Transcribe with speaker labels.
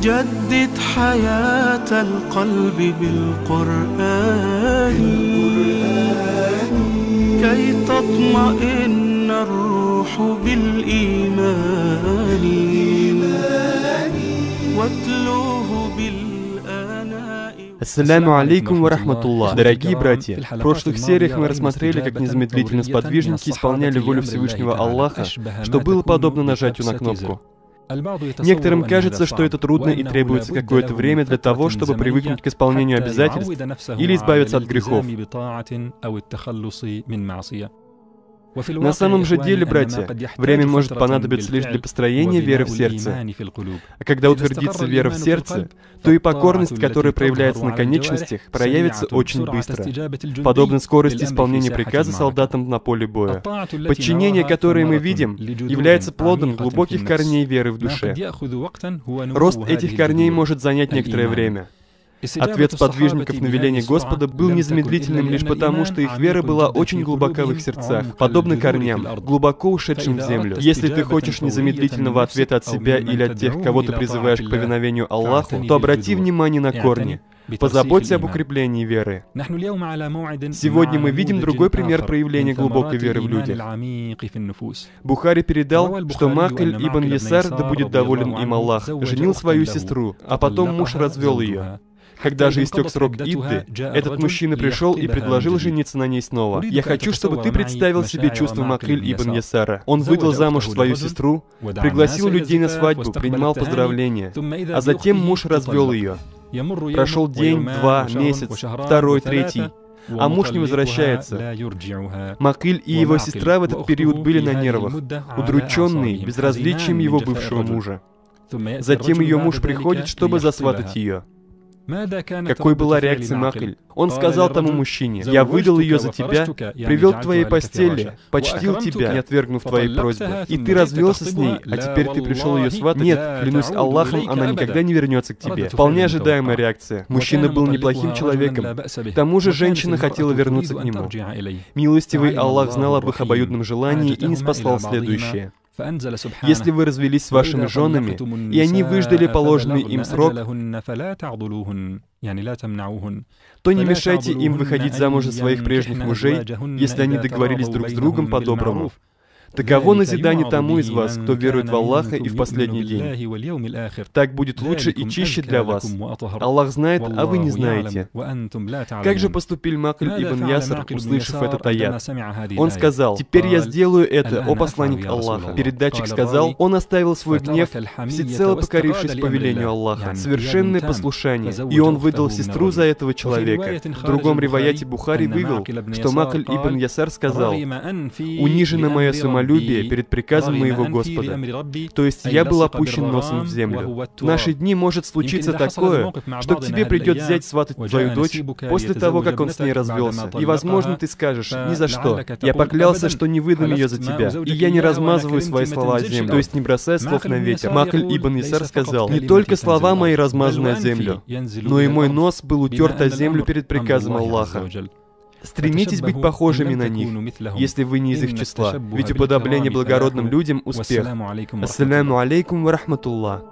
Speaker 1: جدد حياة القلب بالقرآن كي تطمئن الروح بالإيمان واتلوه بالآناء.
Speaker 2: Ассаляму алейкум ва рахматуллах. Дорогие братья, в прошлых сериях мы рассмотрели, как незамедлительно сподвижники исполняли волю Всевышнего Аллаха, что было подобно нажатию на кнопку. Некоторым кажется, что это трудно и требуется какое-то время для того, чтобы привыкнуть к исполнению обязательств или избавиться от грехов. На самом же деле, братья, время может понадобиться лишь для построения веры в сердце. А когда утвердится вера в сердце, то и покорность, которая проявляется на конечностях, проявится очень быстро, подобно скорости исполнения приказа солдатам на поле боя. Подчинение, которое мы видим, является плодом глубоких корней веры в душе. Рост этих корней может занять некоторое время. Ответ сподвижников на веление Господа был незамедлительным лишь потому, что их вера была очень глубока в их сердцах, подобно корням, глубоко ушедшим в землю. Если ты хочешь незамедлительного ответа от себя или от тех, кого ты призываешь к повиновению Аллаху, то обрати внимание на корни. Позаботься об укреплении веры. Сегодня мы видим другой пример проявления глубокой веры в людях. Бухари передал, что Макль ибн Ясар, да будет доволен им Аллах, женил свою сестру, а потом муж развел ее. Когда же истек срок идды, этот мужчина пришел и предложил жениться на ней снова. Я хочу, чтобы ты представил себе чувство Макль ибн Ясара. Он выдал замуж свою сестру, пригласил людей на свадьбу, принимал поздравления, а затем муж развел ее. Прошел день, два, месяц, второй, третий, а муж не возвращается. Макль и его сестра в этот период были на нервах, удрученные безразличием его бывшего мужа. Затем ее муж приходит, чтобы засватать ее. Какой была реакция Макль? Он сказал тому мужчине: «Я выдал ее за тебя, привел к твоей постели, почтил тебя, не отвергнув твоей просьбы, и ты развелся с ней, а теперь ты пришел ее сватать? Нет, клянусь Аллахом, она никогда не вернется к тебе». Вполне ожидаемая реакция. Мужчина был неплохим человеком. К тому же женщина хотела вернуться к нему. Милостивый Аллах знал об их обоюдном желании и ниспослал следующее. Если вы развелись с вашими женами, и они выждали положенный им срок, то не мешайте им выходить замуж за своих прежних мужей, если они договорились друг с другом по-доброму. Таково назидание тому из вас, кто верует в Аллаха и в последний день. Так будет лучше и чище для вас. Аллах знает, а вы не знаете. Как же поступил Макль ибн Ясар, услышав этот аят? Он сказал: «Теперь я сделаю это, о посланник Аллаха». Передатчик сказал: «Он оставил свой гнев, всецело покорившись повелению Аллаха, совершенное послушание, и он выдал сестру за этого человека». В другом риваяте Бухари вывел, что Макль ибн Ясар сказал: «Унижена моя самолюбие перед приказом моего Господа». То есть я был опущен носом в землю. В наши дни может случиться такое, что к тебе придет зять сватать твою дочь после того, как он с ней развелся. И, возможно, ты скажешь: «Ни за что. Я поклялся, что не выдам ее за тебя, и я не размазываю свои слова о землю», то есть не бросая слов на ветер. Макль ибн Ясар сказал: «Не только слова мои размазаны о землю, но и мой нос был утерт о землю перед приказом Аллаха». Стремитесь быть похожими на них, если вы не из их числа, ведь уподобление благородным людям — успех. Ассаляму алейкум ва рахматуллах.